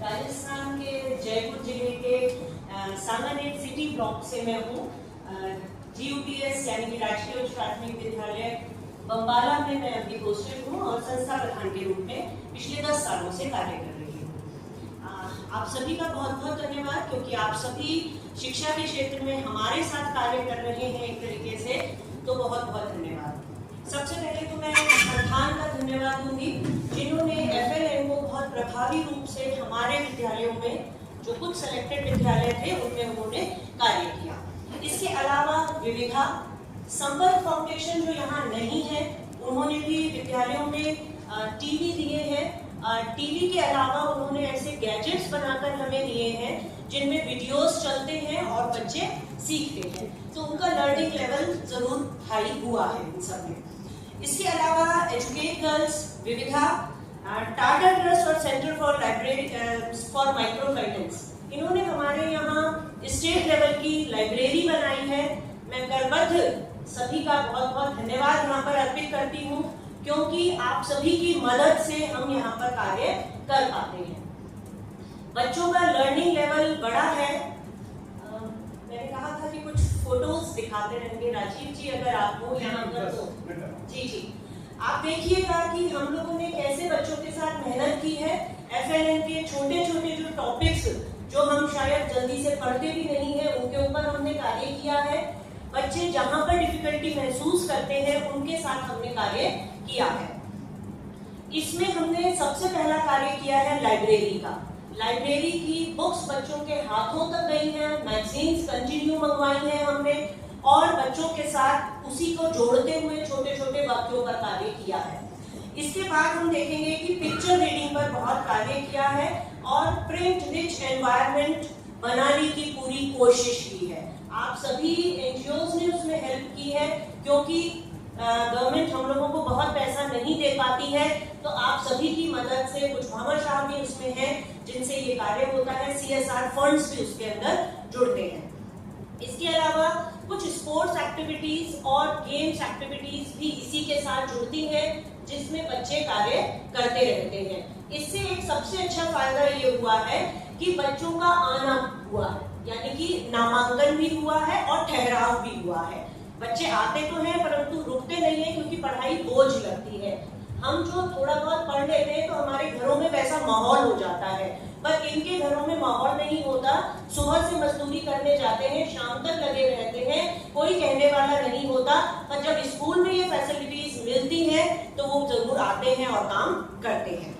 राजस्थान के जयपुर जिले के सांगानेर सिटी ब्लॉक से मैं हूँ। GUPS यानी कि राजकीय उच्च प्राथमिक विद्यालय बम्बाला में मैं अभी पोस्टेड हूँ और संस्था प्रधान के रूप में पिछले 10 सालों से कार्य कर रही हूँ। आप सभी का बहुत बहुत धन्यवाद, क्योंकि आप सभी शिक्षा के क्षेत्र में हमारे साथ कार्य कर रहे हैं एक तरीके से, तो बहुत बहुत धन्यवाद। सबसे पहले तो मैं प्रधान का धन्यवाद दूंगी, जिन्होंने FLN को बहुत प्रभावी रूप से हमारे विद्यालयों में, जो कुछ सिलेक्टेड विद्यालय थे उनमें उन्होंने कार्य किया। इसके अलावा विविधा संपर्क फाउंडेशन जो यहाँ नहीं है, उन्होंने भी विद्यालयों में टीवी दिए हैं। टीवी के अलावा उन्होंने ऐसे गैजेट्स बनाकर हमें दिए हैं जिनमें वीडियोस चलते हैं और बच्चे सीखते हैं, तो उनका लर्निंग लेवल जरूर हाई हुआ है इन सब में। इसके अलावा एजुकेट गर्ल्स, विविधा, टाटा ट्रस्ट और centre for library for micro finance, इन्होंने हमारे यहाँ स्टेट लेवल की लाइब्रेरी बनाई है। मैं करबद्ध सभी का बहुत बहुत धन्यवाद यहाँ पर अर्पित करती हूँ, क्योंकि आप सभी की मदद से हम यहाँ पर कार्य कर पाते हैं। बच्चों का लर्निंग लेवल बड़ा है। मैंने कहा था कि कुछ फोटोज दिखाते रहेंगे। राजीव जी अगर आप हो यहाँ पर तो जी आप देखिएगा कि हम लोगों ने कैसे बच्चों के साथ मेहनत की है। FLN के छोटे छोटे जो टॉपिक्स जो हम शायद जल्दी से पढ़ते भी नहीं है, उनके ऊपर हमने कार्य किया है। बच्चे जहां पर डिफिकल्टी महसूस करते हैं उनके साथ हमने कार्य किया है। इसमें हमने सबसे पहला कार्य किया है लाइब्रेरी का। लाइब्रेरी की बुक्स बच्चों के हाथों तक गई हैं, मैगजीन्स कंटिन्यू मंगवाई हैं हमने, और बच्चों के साथ उसी को जोड़ते हुए छोटे छोटे वाक्यों पर कार्य किया है। इसके बाद हम देखेंगे कि पिक्चर रीडिंग पर बहुत कार्य किया है और प्रिंट रिच एनवायरनमेंट बनाने की पूरी कोशिश की है। आप सभी NGOs ने उसमें हेल्प की है, क्योंकि गवर्नमेंट हम लोगों को बहुत पैसा नहीं दे पाती है, तो आप सभी की मदद से, कुछ भामाशाह भी उसमें है जिनसे ये कार्य होता है। CSR फंड्स भी उसके अंदर जुड़ते हैं। इसके अलावा कुछ स्पोर्ट्स एक्टिविटीज और गेम्स एक्टिविटीज भी इसी के साथ जुड़ती हैं, जिसमें बच्चे कार्य करते रहते हैं। इससे एक सबसे अच्छा फायदा ये हुआ है कि बच्चों का आना हुआ है, यानी कि नामांकन भी हुआ है और ठहराव भी हुआ है। बच्चे आते तो हैं परंतु रुकते नहीं है, क्योंकि पढ़ाई बोझ लगती है। हम जो थोड़ा बहुत पढ़ लेते हैं तो हमारे घरों में वैसा माहौल हो जाता है, पर इनके घरों में माहौल नहीं होता। सुबह से मजदूरी करने जाते हैं, शाम तक लगे रहते हैं, कोई कहने वाला नहीं होता, पर जब स्कूल में ये फैसिलिटीज मिलती हैं तो वो जरूर आते हैं और काम करते हैं।